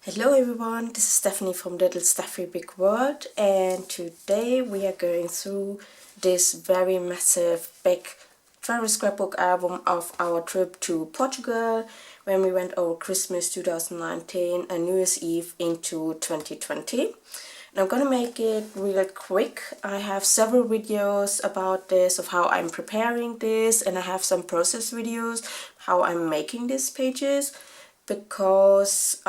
Hello everyone, this is Stephanie from Little Steffi Big World, and today we are going through this very massive big travel scrapbook album of our trip to Portugal when we went over Christmas 2019 and New Year's Eve into 2020. And I'm gonna make it real quick. I have several videos about this, of how I'm preparing this, and I have some process videos how I'm making these pages, because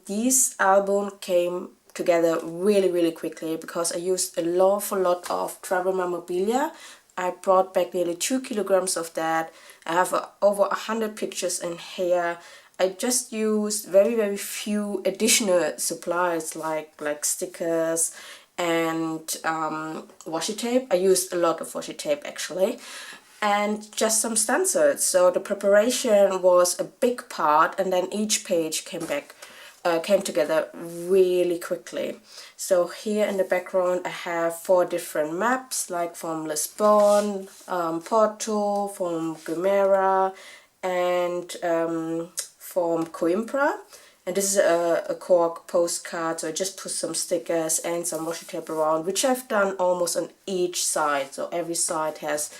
this album came together really quickly because I used an awful lot of travel memorabilia. I brought back nearly 2 kilograms of that. I have over 100 pictures in here. I just used very few additional supplies like stickers and washi tape. I used a lot of washi tape actually, and just some stencils. So the preparation was a big part, and then each page came together really quickly. So here in the background I have 4 different maps, like from Lisbon, Porto, from Guimaeres, and from Coimbra. And this is a cork postcard, so I just put some stickers and some washi tape around, which I've done almost on each side. So every side has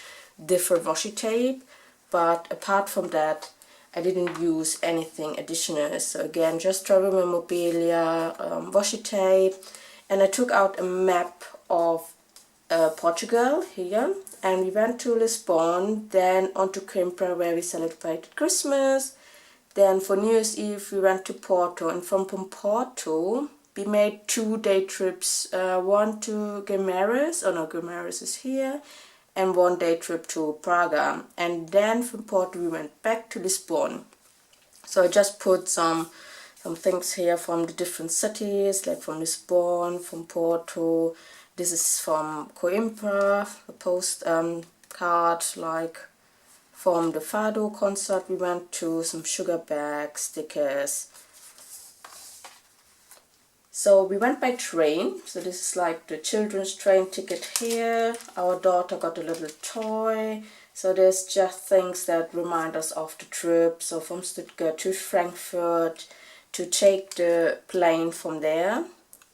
different washi tape, but apart from that I didn't use anything additional. So again, just travel memorabilia, washi tape, and I took out a map of Portugal here, and we went to Lisbon, then on to Coimbra where we celebrated Christmas. Then for New Year's Eve we went to Porto, and from Porto we made 2 day trips, one to Guimaeres, Guimaeres is here, and 1 day trip to Braga, and then from Porto we went back to Lisbon. So I just put some things here from the different cities, like from Lisbon, from Porto. This is from Coimbra, a post card, like from the fado concert we went to, some sugar bags, stickers. So we went by train, so this is like the children's train ticket here. Our daughter got a little toy, so there's just things that remind us of the trip. So from Stuttgart to Frankfurt, to take the plane from there.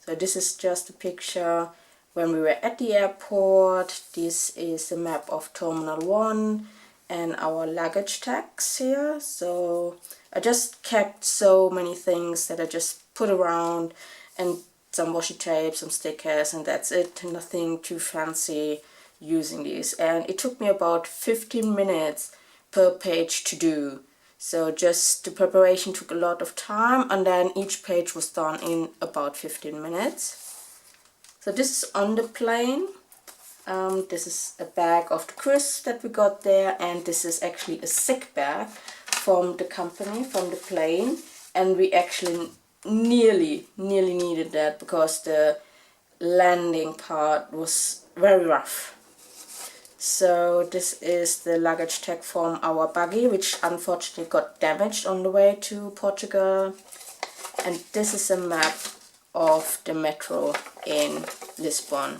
So this is just a picture when we were at the airport. This is the map of Terminal 1 and our luggage tags here. So I just kept so many things that I just put around, and some washi tape, some stickers, and that's it. Nothing too fancy using these. And it took me about 15 minutes per page to do. So just the preparation took a lot of time, and then each page was done in about 15 minutes. So this is on the plane. This is a bag of the crisps that we got there, and this is actually a sick bag from the company, from the plane, and we actually nearly needed that because the landing part was very rough. So this is the luggage tag from our buggy, which unfortunately got damaged on the way to Portugal. And this is a map of the metro in Lisbon.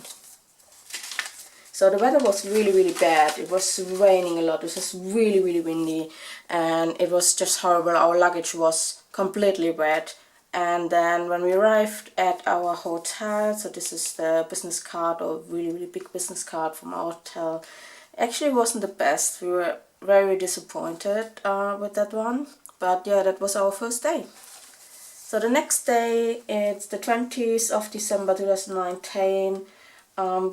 So the weather was really bad. It was raining a lot. It was really windy, and it was just horrible. Our luggage was completely wet. And then when we arrived at our hotel, so this is the business card, or really big business card from our hotel. Actually, it wasn't the best. We were very disappointed with that one. But yeah, that was our first day. So the next day, it's the 20th of December 2019.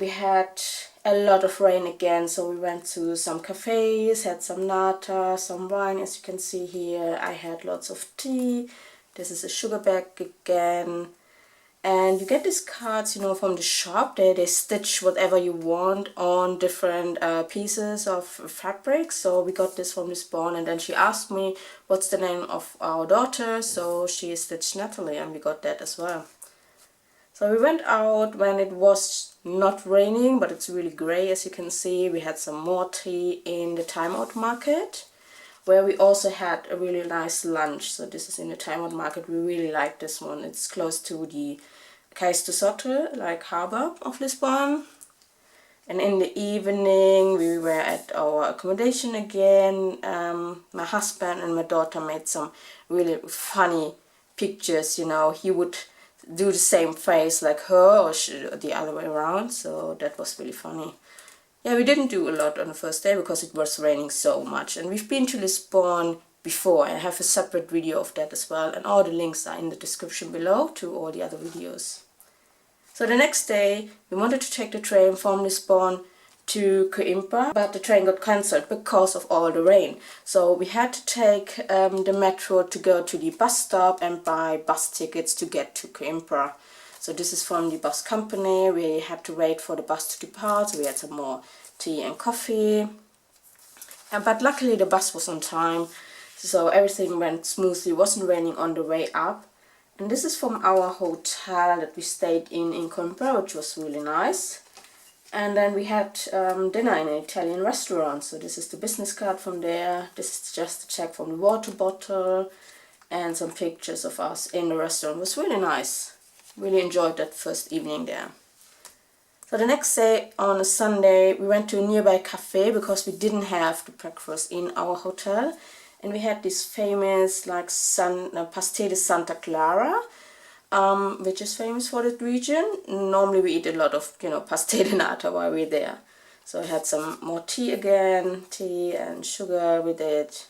We had a lot of rain again, so we went to some cafes, had some nata, some wine, as you can see here. I had lots of tea. This is a sugar bag again. And you get these cards, from the shop. They stitch whatever you want on different pieces of fabric. So we got this from Lisbon, and then she asked me what's the name of our daughter. So she stitched Natalie, and we got that as well. So we went out when it was not raining, but it's really grey, as you can see. We had some more tea in the Time Out Market, where we also had a really nice lunch. So this is in the Time Out Market. We really like this one. It's close to the Cais do Sotre, like harbour of Lisbon. And in the evening we were at our accommodation again. My husband and my daughter made some really funny pictures, you know, he would do the same face like her, or the other way around. So that was really funny. Yeah, we didn't do a lot on the first day because it was raining so much. And we've been to Lisbon before. I have a separate video of that as well. And all the links are in the description below to all the other videos. So the next day, we wanted to take the train from Lisbon to Coimbra, but the train got cancelled because of all the rain. So we had to take the metro to go to the bus stop and buy bus tickets to get to Coimbra. So this is from the bus company. We had to wait for the bus to depart, so we had some more tea and coffee. But luckily the bus was on time, so everything went smoothly. It wasn't raining on the way up. And this is from our hotel that we stayed in Coimbra, which was really nice. And then we had dinner in an Italian restaurant. So this is the business card from there. This is just a check from the water bottle and some pictures of us in the restaurant. It was really nice. Really enjoyed that first evening there. So the next day, on a Sunday, we went to a nearby cafe because we didn't have the breakfast in our hotel. And we had this famous like pastel de Santa Clara, which is famous for that region. Normally we eat a lot of, you know, pastel de nata while we're there. So I had some more tea again, tea and sugar with it.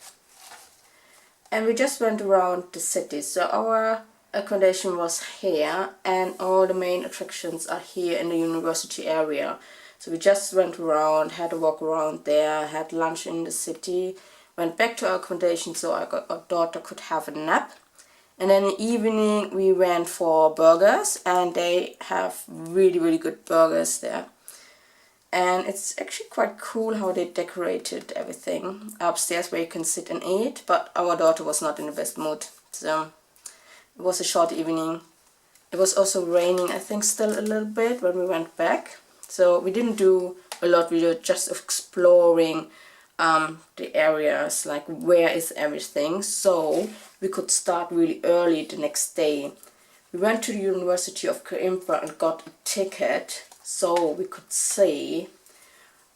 And we just went around the city. So our accommodation was here and all the main attractions are here in the university area. So we just went around, had a walk around there, had lunch in the city, went back to our accommodation so our daughter could have a nap. And then in the evening we went for burgers, and they have really, really good burgers there. And it's actually quite cool how they decorated everything upstairs where you can sit and eat, but our daughter was not in the best mood. So it was a short evening. It was also raining, I think, still a little bit when we went back. So we didn't do a lot, we were just exploring the areas, like where is everything, so we could start really early the next day. We went to the University of Coimbra and got a ticket so we could see,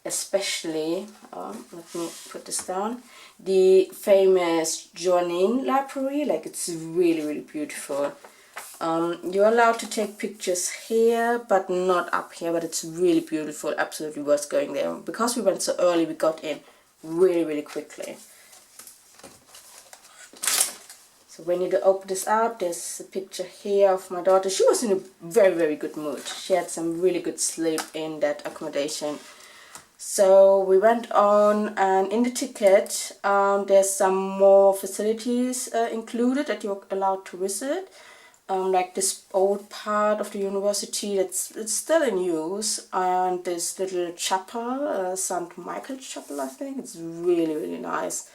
especially, let me put this down, the famous Joanin library. Like, it's really, really beautiful. You're allowed to take pictures here, but not up here, but it's really beautiful, absolutely worth going there. Because we went so early, we got in really, really quickly. So when you open this up, there's a picture here of my daughter. She was in a very, very good mood. She had some really good sleep in that accommodation. So we went on, and in the ticket there's some more facilities included that you're allowed to visit. Like this old part of the university it's still in use, and this little chapel, St. Michael's Chapel, I think. It's really, really nice.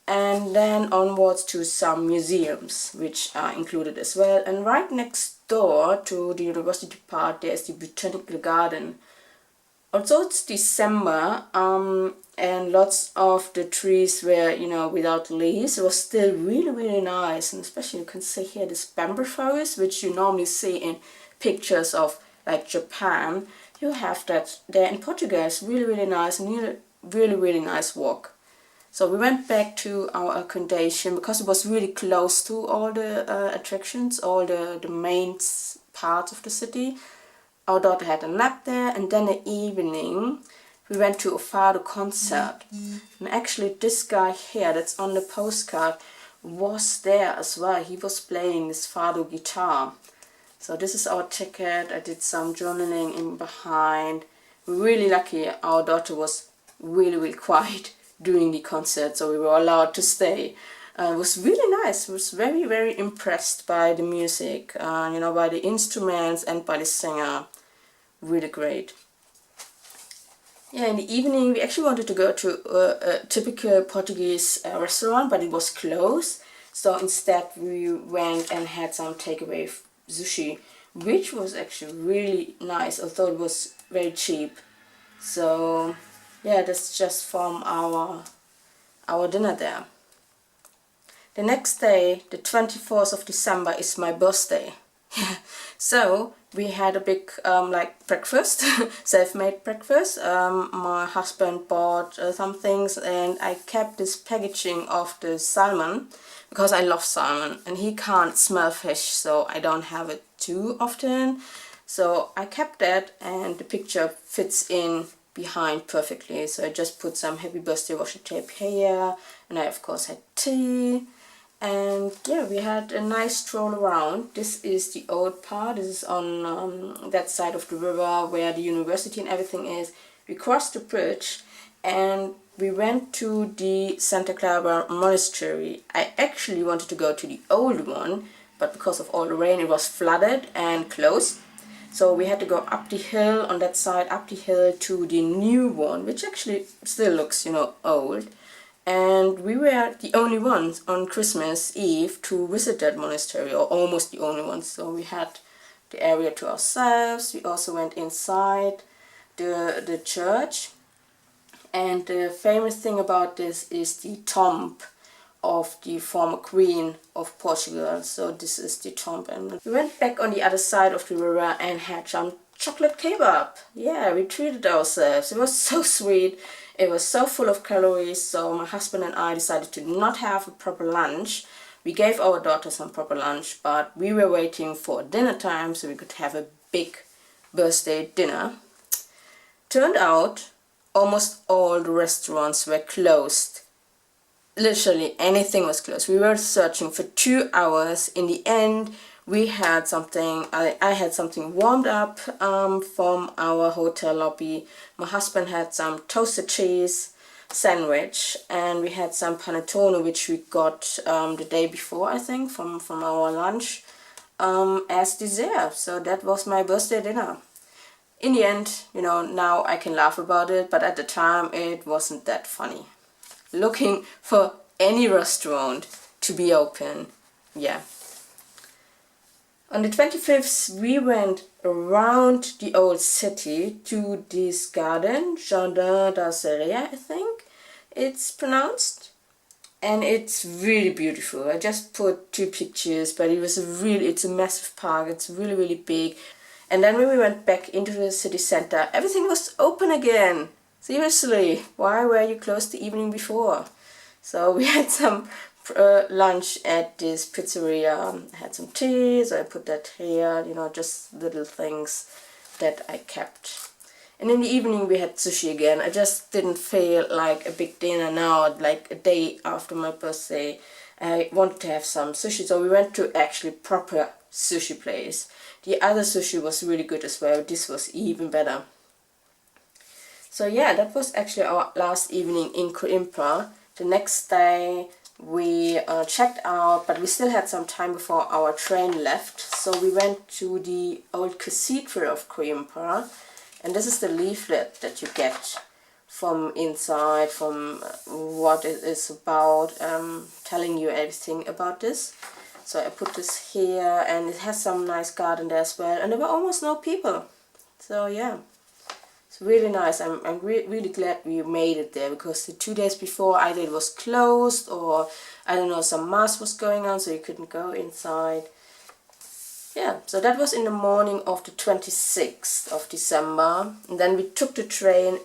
And then onwards to some museums which are included as well. And right next door to the university part there's the botanical garden. Also it's December, and lots of the trees were, you know, without leaves. It was still really, really nice. And especially you can see here this bamboo forest, which you normally see in pictures of like Japan. You have that there in Portugal. It's really, really nice, and really, really nice walk. So we went back to our accommodation because it was really close to all the attractions, all the main parts of the city. Our daughter had a nap there, and then in the evening we went to a fado concert. And actually this guy here that's on the postcard was there as well. He was playing this fado guitar. So this is our ticket. I did some journaling in behind. We're really lucky. Our daughter was really, really quiet during the concert, so we were allowed to stay. It was really nice. I was very, very impressed by the music, you know, by the instruments and by the singer. Really great. Yeah, in the evening we actually wanted to go to a typical Portuguese restaurant, but it was closed. So instead we went and had some takeaway sushi, which was actually really nice, although it was very cheap. So yeah, that's just from our dinner there. The next day, the 24th of December, is my birthday. So we had a big like breakfast, self-made breakfast. My husband bought some things, and I kept this packaging of the salmon because I love salmon, and he can't smell fish, so I don't have it too often. So I kept that, and the picture fits in behind perfectly. So I just put some happy birthday washi tape here, and I of course had tea. And yeah, we had a nice stroll around. This is the old part. This is on that side of the river where the university and everything is. We crossed the bridge and we went to the Santa Clara monastery. I actually wanted to go to the old one, but because of all the rain it was flooded and closed. So we had to go up the hill on that side, up the hill to the new one, which actually still looks, you know, old. And we were the only ones on Christmas Eve to visit that monastery, or almost the only ones. So we had the area to ourselves. We also went inside the church. And the famous thing about this is the tomb of the former queen of Portugal. So this is the tomb. And we went back on the other side of the river and had some chocolate kebab. Yeah, we treated ourselves. It was so sweet. It was so full of calories, so my husband and I decided to not have a proper lunch. We gave our daughter some proper lunch, but we were waiting for dinner time so we could have a big birthday dinner. Turned out, almost all the restaurants were closed. Literally anything was closed. We were searching for 2 hours. In the end, we had something, I had something warmed up from our hotel lobby. My husband had some toasted cheese sandwich, and we had some panettone, which we got the day before, I think, from our lunch as dessert. So that was my birthday dinner. In the end, you know, now I can laugh about it, but at the time it wasn't that funny. Looking for any restaurant to be open, yeah. On the 25th, we went around the old city to this garden, Jardin d'Arceria, I think it's pronounced. And it's really beautiful. I just put 2 pictures, but it's a massive park. It's really, really big. And then when we went back into the city center, everything was open again. Seriously, why were you closed the evening before? So we had some lunch at this pizzeria. I had some tea, so I put that here, you know, just little things that I kept. And in the evening we had sushi again. I just didn't feel like a big dinner now, like a day after my birthday. I wanted to have some sushi, so we went to actually proper sushi place. The other sushi was really good as well. This was even better. So yeah, that was actually our last evening in Coimbra. The next day we checked out, but we still had some time before our train left. So we went to the old cathedral of Coimbra, and this is the leaflet that you get from inside, from what it is about, telling you everything about this. So I put this here, and it has some nice garden there as well, and there were almost no people. So yeah. It's really nice. I'm really glad we made it there, because the 2 days before either it was closed or I don't know, some mass was going on, so you couldn't go inside. Yeah, so that was in the morning of the 26th of December. And then we took the train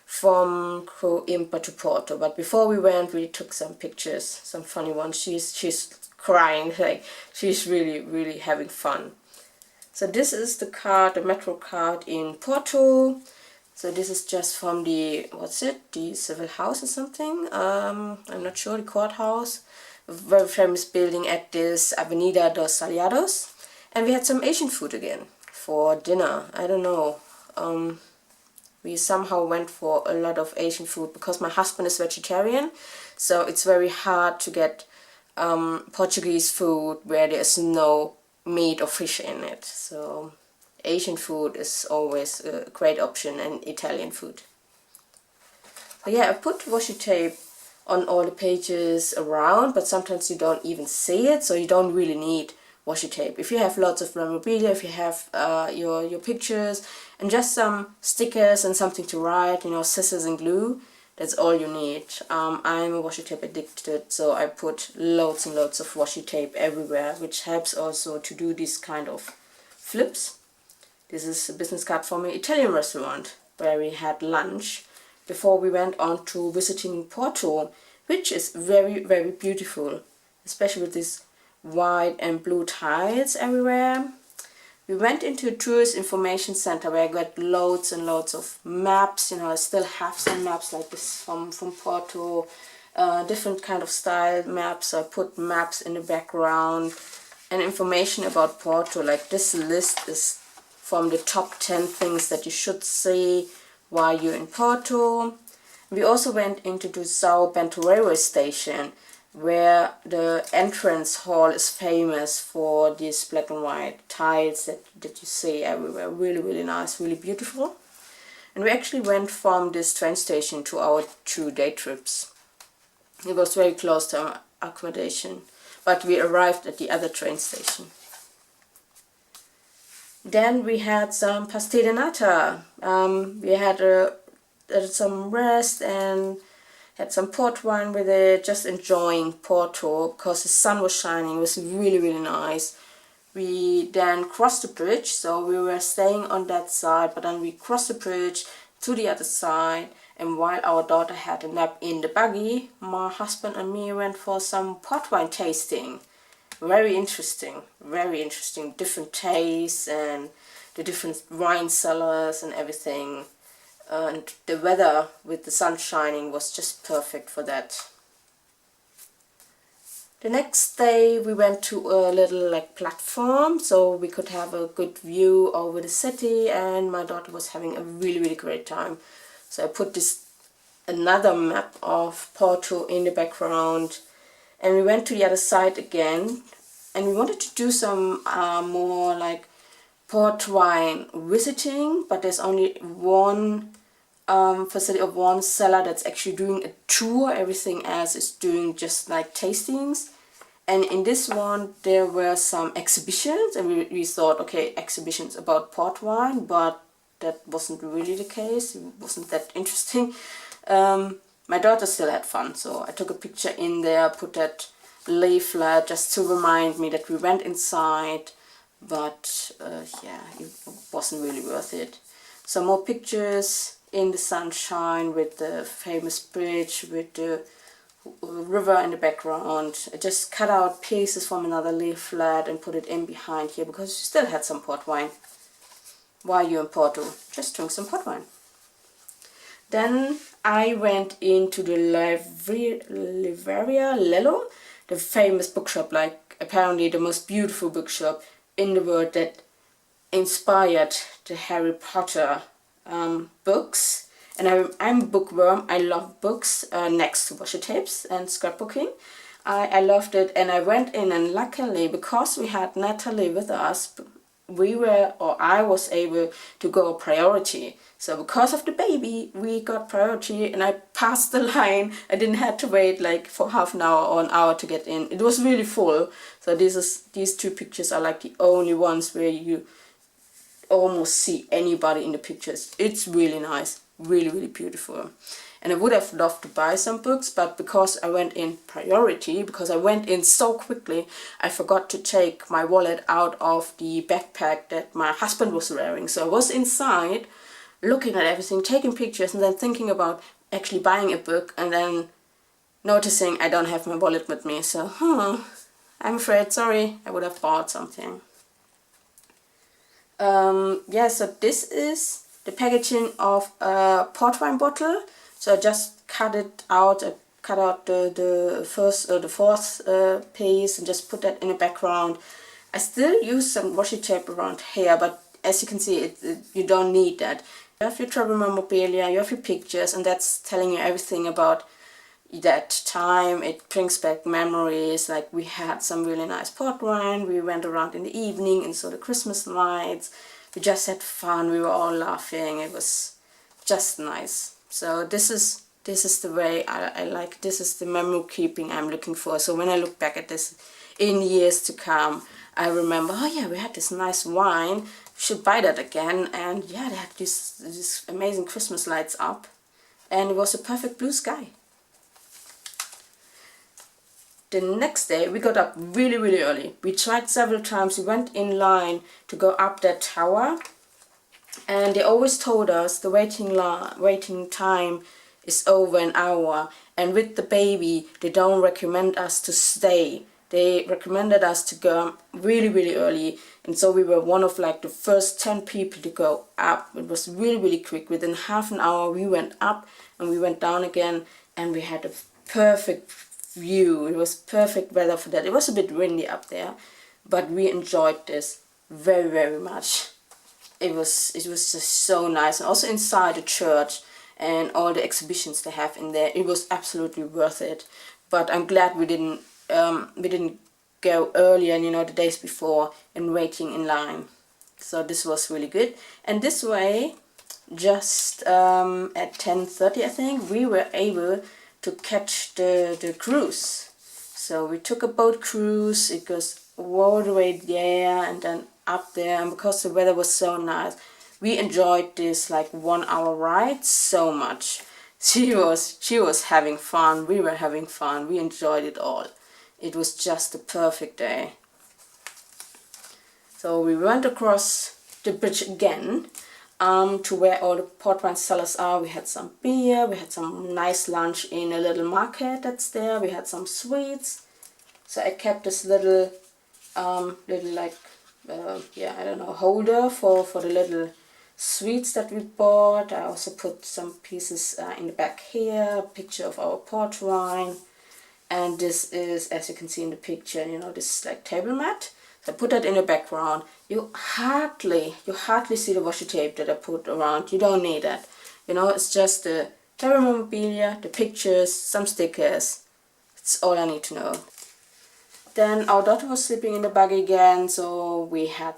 from Coimbra to Porto. But before we went, we took some pictures, some funny ones. She's crying, like she's really having fun. So this is the card, the metro card in Porto. So this is just from the, the civil house or something? I'm not sure, the courthouse. A very famous building at this Avenida dos Aliados. And we had some Asian food again for dinner. I don't know. We somehow went for a lot of Asian food because my husband is vegetarian. So it's very hard to get Portuguese food where there is no meat or fish in it. So Asian food is always a great option, and Italian food. So yeah, I put washi tape on all the pages around, but sometimes you don't even see it, so you don't really need washi tape. If you have lots of memorabilia, if you have your pictures and just some stickers and something to write, you know, scissors and glue, that's all you need. I'm a washi tape addicted, so I put loads and loads of washi tape everywhere, which helps also to do these kind of flips. This is a business card from an Italian restaurant where we had lunch before we went on to visiting Porto, which is very beautiful. especially with these white and blue tiles everywhere. We went into a tourist information center where I got loads and loads of maps. You know, I still have some maps like this from Porto, different kind of style maps. I put maps in the background and information about Porto. Like this list is from the top 10 things that you should see while you're in Porto. We also went into the São Bento railway station, where the entrance hall is famous for these black and white tiles that you see everywhere. Really, really nice, really beautiful. And we actually went from this train station to our 2-day trips. It was very close to our accommodation, but we arrived at the other train station. Then we had some pastel de nata. We had some rest and had some port wine with it, just enjoying Porto because the sun was shining. It was really, really nice. We then crossed the bridge, so we were staying on that side, but then we crossed the bridge to the other side, and while our daughter had a nap in the buggy, my husband and me went for some port wine tasting. Very interesting, different tastes and the different wine cellars and everything. And the weather with the sun shining was just perfect for that. The next day we went to a little platform so we could have a good view over the city, and my daughter was having a really, really great time. So I put another map of Porto in the background, and we went to the other side again, and we wanted to do some more port wine visiting, but there's only one facility of one seller that's actually doing a tour. Everything else is doing just tastings. And in this one there were some exhibitions, and we thought, okay, exhibitions about port wine, but that wasn't really the case. It wasn't that interesting. My daughter still had fun, so I took a picture in there, put that leaflet just to remind me that we went inside, but yeah, it wasn't really worth it. Some more pictures in the sunshine with the famous bridge, with the river in the background. I just cut out pieces from another leaflet and put it in behind here because you still had some port wine. While you're in Porto, just drink some port wine. Then I went into the Livraria Lello, the famous bookshop, apparently the most beautiful bookshop in the world that inspired the Harry Potter books. And I'm a bookworm. I love books next to washi tapes and scrapbooking. I loved it, and I went in, and luckily, because we had Natalie with us, I was able to go priority. So because of the baby, we got priority, and I passed the line. I didn't have to wait for half an hour or an hour to get in. It was really full. So these two pictures are the only ones where you almost see anybody in the pictures. It's really nice, really, really beautiful. And I would have loved to buy some books, but because I went in priority, because I went in so quickly, I forgot to take my wallet out of the backpack that my husband was wearing. So I was inside looking at everything, taking pictures, and then thinking about actually buying a book, and then noticing I don't have my wallet with me. So I'm afraid, sorry, I would have bought something. Yeah, so this is the packaging of a port wine bottle. So I just cut it out. I cut out the fourth piece and just put that in the background. I still use some washi tape around here, but as you can see, you don't need that. You have your travel memorabilia, you have your pictures, and that's telling you everything about that time. It brings back memories. We had some really nice port wine. We went around in the evening and saw the Christmas lights. We just had fun. We were all laughing. It was just nice. So this is the way I like. This is the memory keeping I'm looking for. So when I look back at this in years to come, I remember, oh yeah, we had this nice wine. We should buy that again. And yeah, they had these amazing Christmas lights up, and it was a perfect blue sky. The next day we got up really, really early. We tried several times. We went in line to go up that tower, and they always told us the waiting time is over an hour, and with the baby they don't recommend us to stay they recommended us to go really, really early. And so we were one of like the first 10 people to go up. It was really, really quick. Within half an hour, we went up and we went down again, and we had a perfect view. It was perfect weather for that. It was a bit windy up there, but we enjoyed this very, very much. It was just so nice. And also inside the church and all the exhibitions they have in there, it was absolutely worth it. But I'm glad we didn't go earlier, you know, the days before, and waiting in line. So this was really good. And this way, just at 10:30, I think, we were able to catch the cruise. So we took a boat cruise. It goes all the way there and then up there, and because the weather was so nice, we enjoyed this like 1 hour ride so much. She was having fun, we were having fun, we enjoyed it all. It was just a perfect day. So we went across the bridge again to where all the port wine sellers are. We had some beer, we had some nice lunch in a little market that's there, we had some sweets. So I kept this little like I don't know, holder for the little sweets that we bought. I also put some pieces in the back here, a picture of our port wine. And this is, as you can see in the picture, you know, this is like table mat. So I put that in the background. You hardly see the washi tape that I put around. You don't need that. You know, it's just the memorabilia, the pictures, some stickers. That's all I need to know. Then our daughter was sleeping in the buggy again, so we had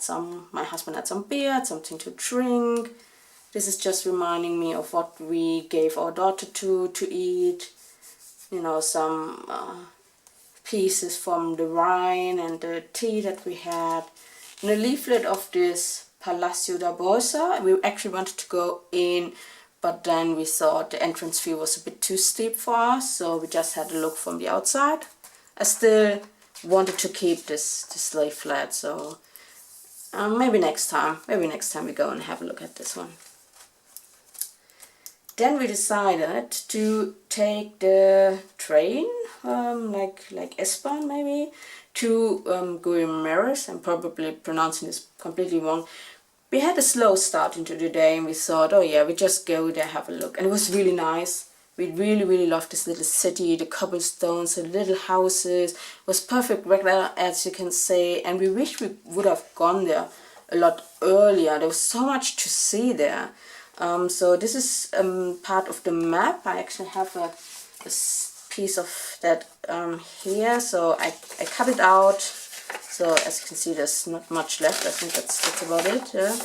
my husband had some beer, had something to drink. This is just reminding me of what we gave our daughter to eat. You know, some pieces from the wine and the tea that we had. And the leaflet of this Palacio da Bolsa, we actually wanted to go in, but then we thought the entrance fee was a bit too steep for us, so we just had a look from the outside. I still wanted to keep this leaflet, so maybe next time we go and have a look at this one. Then we decided to take the train, like Lisbon maybe, to Guimaeres. I'm probably pronouncing this completely wrong. We had a slow start into the day, and we thought, oh yeah, we just go there, have a look. And it was really nice. We really, really loved this little city, the cobblestones, the little houses. It was perfect weather, as you can see, and we wish we would have gone there a lot earlier. There was so much to see there. So this is part of the map. I actually have a piece of that here, so I cut it out. So as you can see, there's not much left. I think that's about it. Yeah.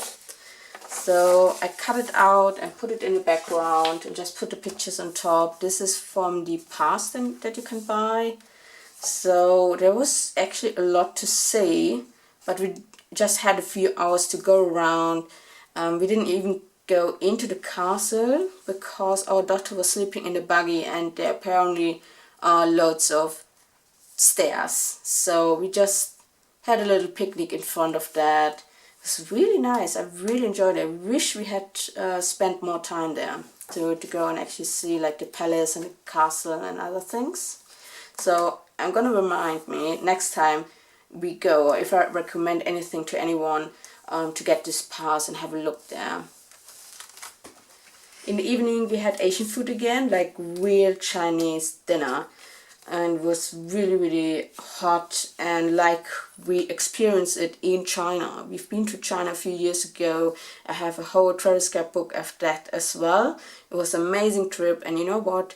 So I cut it out and put it in the background and just put the pictures on top. This is from the pass that you can buy. So there was actually a lot to see, but we just had a few hours to go around. We didn't even go into the castle because our daughter was sleeping in the buggy, and there apparently are loads of stairs. So we just had a little picnic in front of that. It was really nice. I really enjoyed it. I wish we had spent more time there to go and actually see like the palace and the castle and other things. So I'm gonna remind me next time we go, if I recommend anything to anyone, to get this pass and have a look there. In the evening we had Asian food again, like real Chinese dinner, and it was really, really hot, and like we experienced it in China. We've been to China a few years ago. I have a whole travel scrapbook of that as well. It was an amazing trip, and you know what?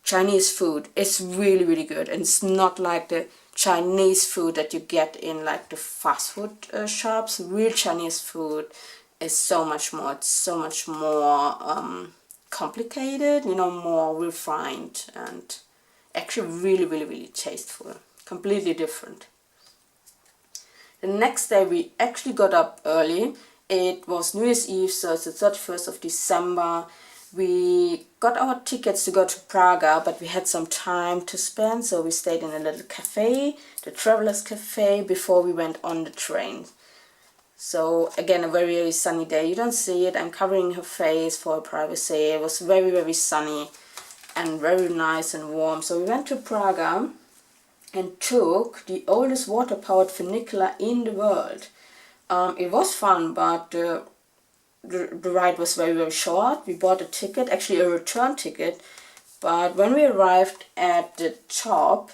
Chinese food is really, really good, and it's not like the Chinese food that you get in like the fast food shops. Real Chinese food is so much more. It's so much more complicated, you know, more refined, and actually really, really, really tasteful. Completely different. The next day we actually got up early. It was New Year's Eve, so it's the 31st of December. We got our tickets to go to Braga, but we had some time to spend, so we stayed in a little cafe, the Travelers Cafe, before we went on the train. So again, a very, very sunny day. You don't see it. I'm covering her face for privacy. It was very, very sunny and very nice and warm. So we went to Braga, and took the oldest water-powered funicular in the world. It was fun, but the ride was very, very short. We bought a ticket, actually a return ticket, but when we arrived at the top,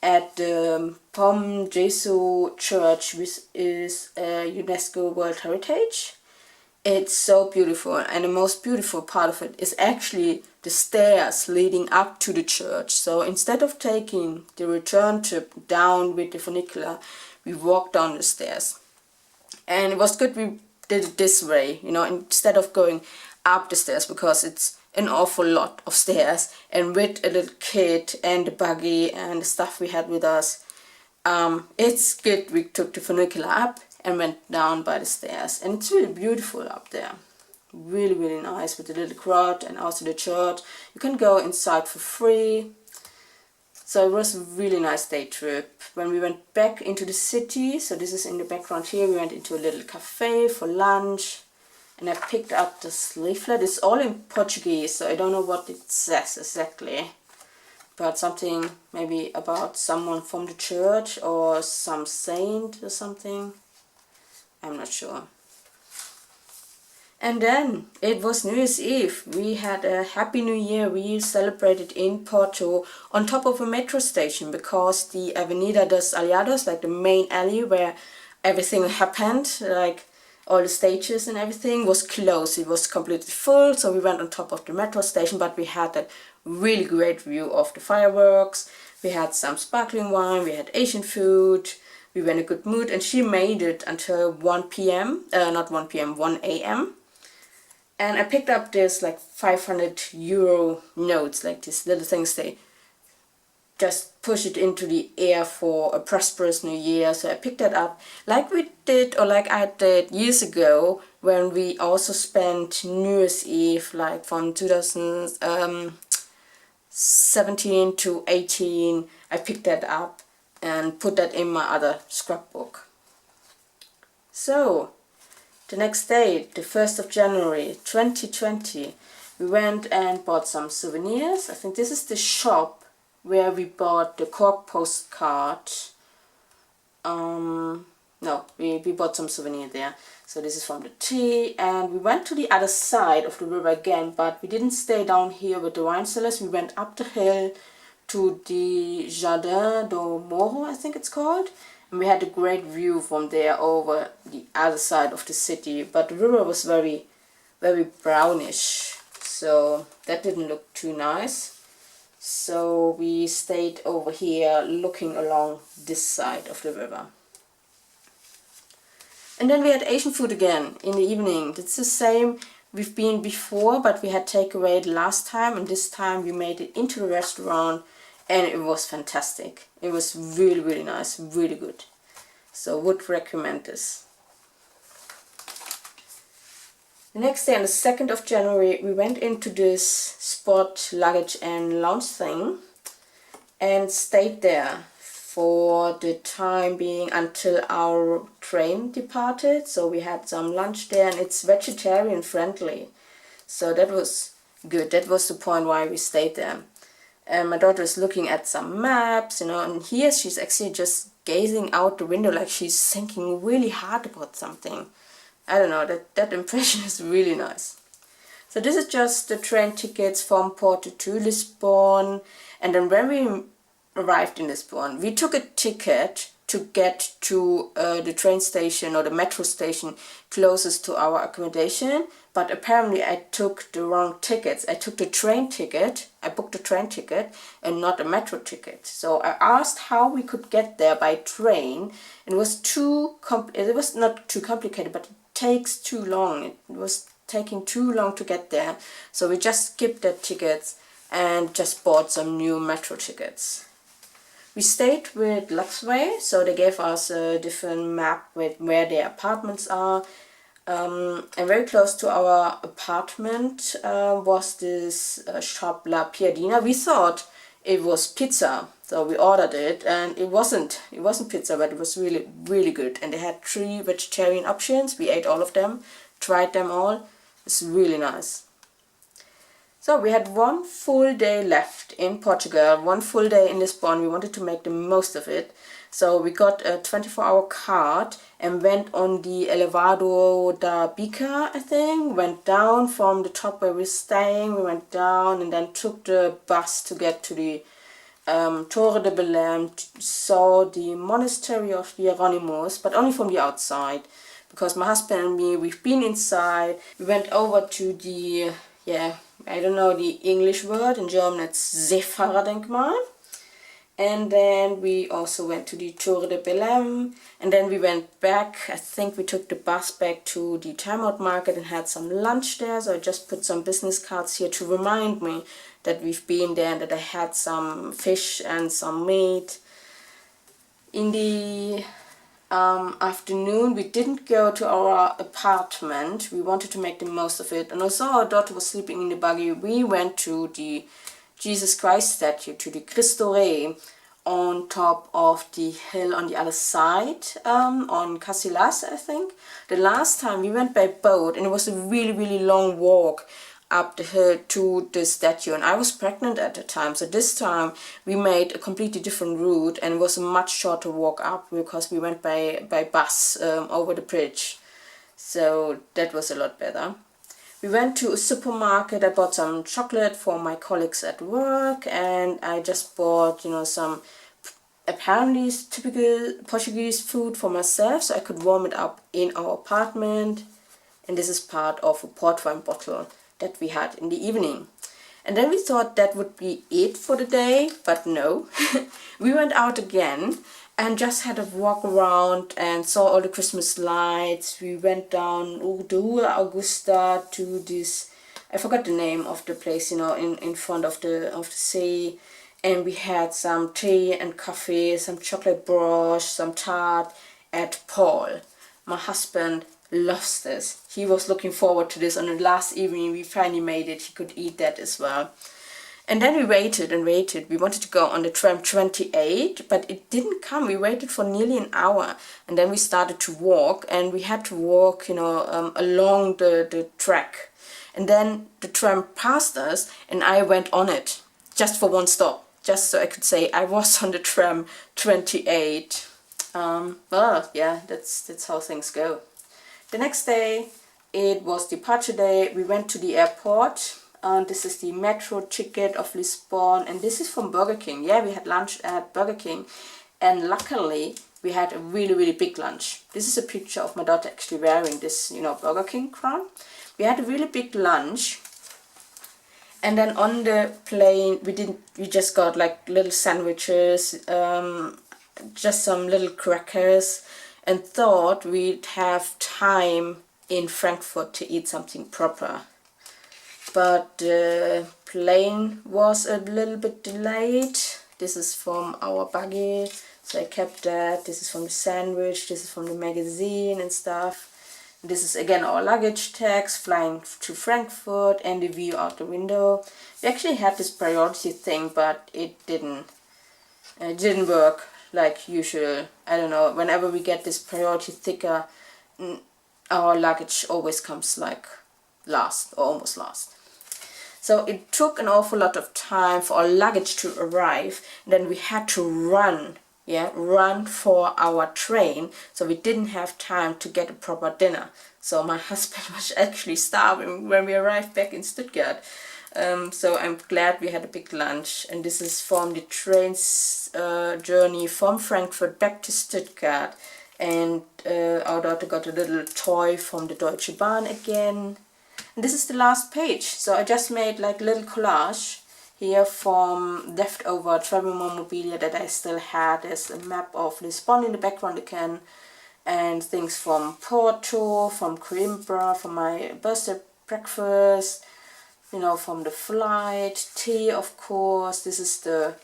at the Pom Jesu Church, which is a UNESCO World Heritage, it's so beautiful, and the most beautiful part of it is actually the stairs leading up to the church. So instead of taking the return trip down with the funicular, we walked down the stairs. And it was good we did it this way, you know, instead of going up the stairs, because it's an awful lot of stairs, and with a little kid and the buggy and the stuff we had with us, it's good we took the funicular up and went down by the stairs. And it's really beautiful up there, really, really nice, with the little crowd and also the church. You can go inside for free. So it was a really nice day trip. When we went back into the city, so this is in the background here, we went into a little cafe for lunch, and I picked up this leaflet. It's all in Portuguese, so I don't know what it says exactly, but something maybe about someone from the church or some saint or something. I'm not sure. And then it was New Year's Eve. We had a Happy New Year. We celebrated in Porto on top of a metro station, because the Avenida dos Aliados, like the main alley where everything happened, like all the stages and everything, was closed. It was completely full, so we went on top of the metro station, but we had a really great view of the fireworks. We had some sparkling wine, we had Asian food, we were in a good mood, and she made it until 1 p.m. Not 1 p.m., 1 a.m. And I picked up this like 500 euro notes, like these little things they just push it into the air for a prosperous new year. So I picked that up, like we did, or like I did years ago, when we also spent New Year's Eve, like from 2017 to 18. I picked that up and put that in my other scrapbook. So the next day, the 1st of January 2020, we went and bought some souvenirs. I think this is the shop where we bought the cork postcard. No, we bought some souvenir there. So this is from the tea, and we went to the other side of the river again, but we didn't stay down here with the wine cellars. We went up the hill to the Jardin do Morro, I think it's called, and we had a great view from there over the other side of the city, but the river was very, very brownish, so that didn't look too nice. So we stayed over here looking along this side of the river. And then we had Asian food again in the evening. It's the same we've been before, but we had takeaway last time, and this time we made it into the restaurant, and it was fantastic. It was really, really nice, really good. So would recommend this. The next day, on the 2nd of January, we went into this spot luggage and lounge thing and stayed there for the time being until our train departed. So we had some lunch there, and it's vegetarian friendly. So that was good. That was the point why we stayed there. And my daughter is looking at some maps, you know, and here she's actually just gazing out the window like she's thinking really hard about something. I don't know, that impression is really nice. So this is just the train tickets from Porto to Lisbon. And then when we arrived in Lisbon, we took a ticket to get to the train station or the metro station closest to our accommodation, but apparently I took the wrong tickets. I took the train ticket, I booked the train ticket and not a metro ticket. So I asked how we could get there by train. It was it was not too complicated, but it takes too long. It was taking too long to get there. So we just skipped the tickets and just bought some new metro tickets. We stayed with Luxway, so they gave us a different map with where their apartments are. And very close to our apartment was this shop La Piadina. We thought it was pizza, so we ordered it, and it wasn't pizza, but it was really, really good. And they had 3 vegetarian options. We ate all of them, tried them all. It's really nice. So we had one full day left in Portugal, one full day in Lisbon. We wanted to make the most of it. So we got a 24-hour card and went on the Elevado da Bica, I think. Went down from the top where we're staying. We went down and then took the bus to get to the Torre de Belém, saw the monastery of the Hieronymus, but only from the outside. Because my husband and me, we've been inside. We went over to the, I don't know the English word. In German it's Seefahrer, denk mal. And then we also went to the Torre de Belém. And then we went back. I think we took the bus back to the Time Out Market and had some lunch there. So I just put some business cards here to remind me that we've been there and that I had some fish and some meat. In the afternoon, we didn't go to our apartment. We wanted to make the most of it. And also our daughter was sleeping in the buggy. We went to the Jesus Christ statue, to the Cristo Rey, on top of the hill on the other side, on Casillas, I think. The last time we went by boat, and it was a really, really long walk up the hill to the statue, and I was pregnant at the time, so this time we made a completely different route and it was a much shorter walk up because we went by bus over the bridge, so that was a lot better. We went to a supermarket. I bought some chocolate for my colleagues at work, and I just bought, some apparently typical Portuguese food for myself so I could warm it up in our apartment. And this is part of a port wine bottle that we had in the evening. And then we thought that would be it for the day, but no. We went out again and just had a walk around and saw all the Christmas lights. We went down the Rua Augusta to this, I forgot the name of the place, in front of the sea. And we had some tea and coffee, some chocolate broche, some tart at Paul. My husband loves this. He was looking forward to this. On the last evening we finally made it. He could eat that as well. And then we waited and waited. We wanted to go on the tram 28, but it didn't come. We waited for nearly an hour, and then we started to walk, and we had to walk, along the track. And then the tram passed us, and I went on it just for one stop, just so I could say I was on the tram 28. Well, yeah, that's how things go. The next day, it was departure day. We went to the airport. This is the metro ticket of Lisbon, and this is from Burger King. Yeah, we had lunch at Burger King, and luckily we had a really, really big lunch. This is a picture of my daughter actually wearing this, Burger King crown. We had a really big lunch, and then on the plane we just got like little sandwiches, just some little crackers, and thought we'd have time in Frankfurt to eat something proper. But the plane was a little bit delayed. This is from our buggy, so I kept that. This is from the sandwich, this is from the magazine and stuff. This is again our luggage tags, flying to Frankfurt, and the view out the window. We actually had this priority thing, but it didn't work like usual. I don't know, whenever we get this priority sticker, our luggage always comes like last or almost last. So it took an awful lot of time for our luggage to arrive. Then we had to run for our train. So we didn't have time to get a proper dinner. So my husband was actually starving when we arrived back in Stuttgart. So I'm glad we had a big lunch. And this is from the train's journey from Frankfurt back to Stuttgart. And our daughter got a little toy from the Deutsche Bahn again. And this is the last page, so I just made like a little collage here from leftover travel memorabilia that I still had. There's a map of Lisbon in the background again, and things from Porto, from Coimbra, from my birthday breakfast, from the flight, tea of course. This is the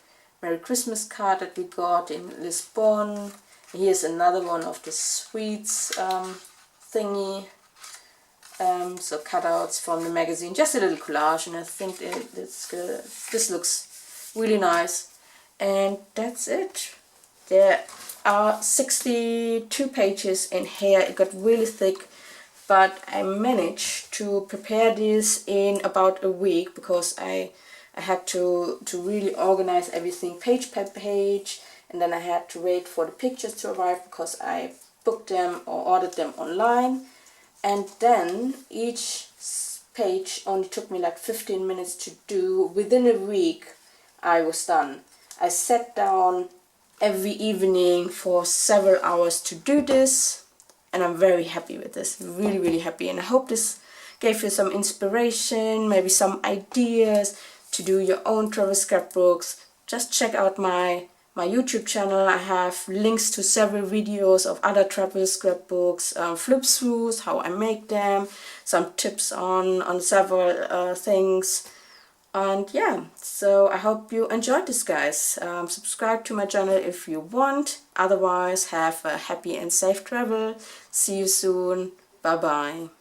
Merry Christmas card that we got in Lisbon. Here's another one of the sweets thingy. So cutouts from the magazine, just a little collage, and I think this looks really nice. And that's it. There are 62 pages in here. It got really thick, but I managed to prepare this in about a week because I had to really organize everything page by page, and then I had to wait for the pictures to arrive because I booked them or ordered them online. And then each page only took me like 15 minutes to do. Within a week I was done. I sat down every evening for several hours to do this, and I'm very happy with this, really happy. And I hope this gave you some inspiration, maybe some ideas to do your own travel scrapbooks. Just check out my YouTube channel. I have links to several videos of other travel scrapbooks, flip throughs, how I make them, some tips on several things. And yeah, so I hope you enjoyed this, guys. Subscribe to my channel if you want. Otherwise, have a happy and safe travel. See you soon. Bye bye.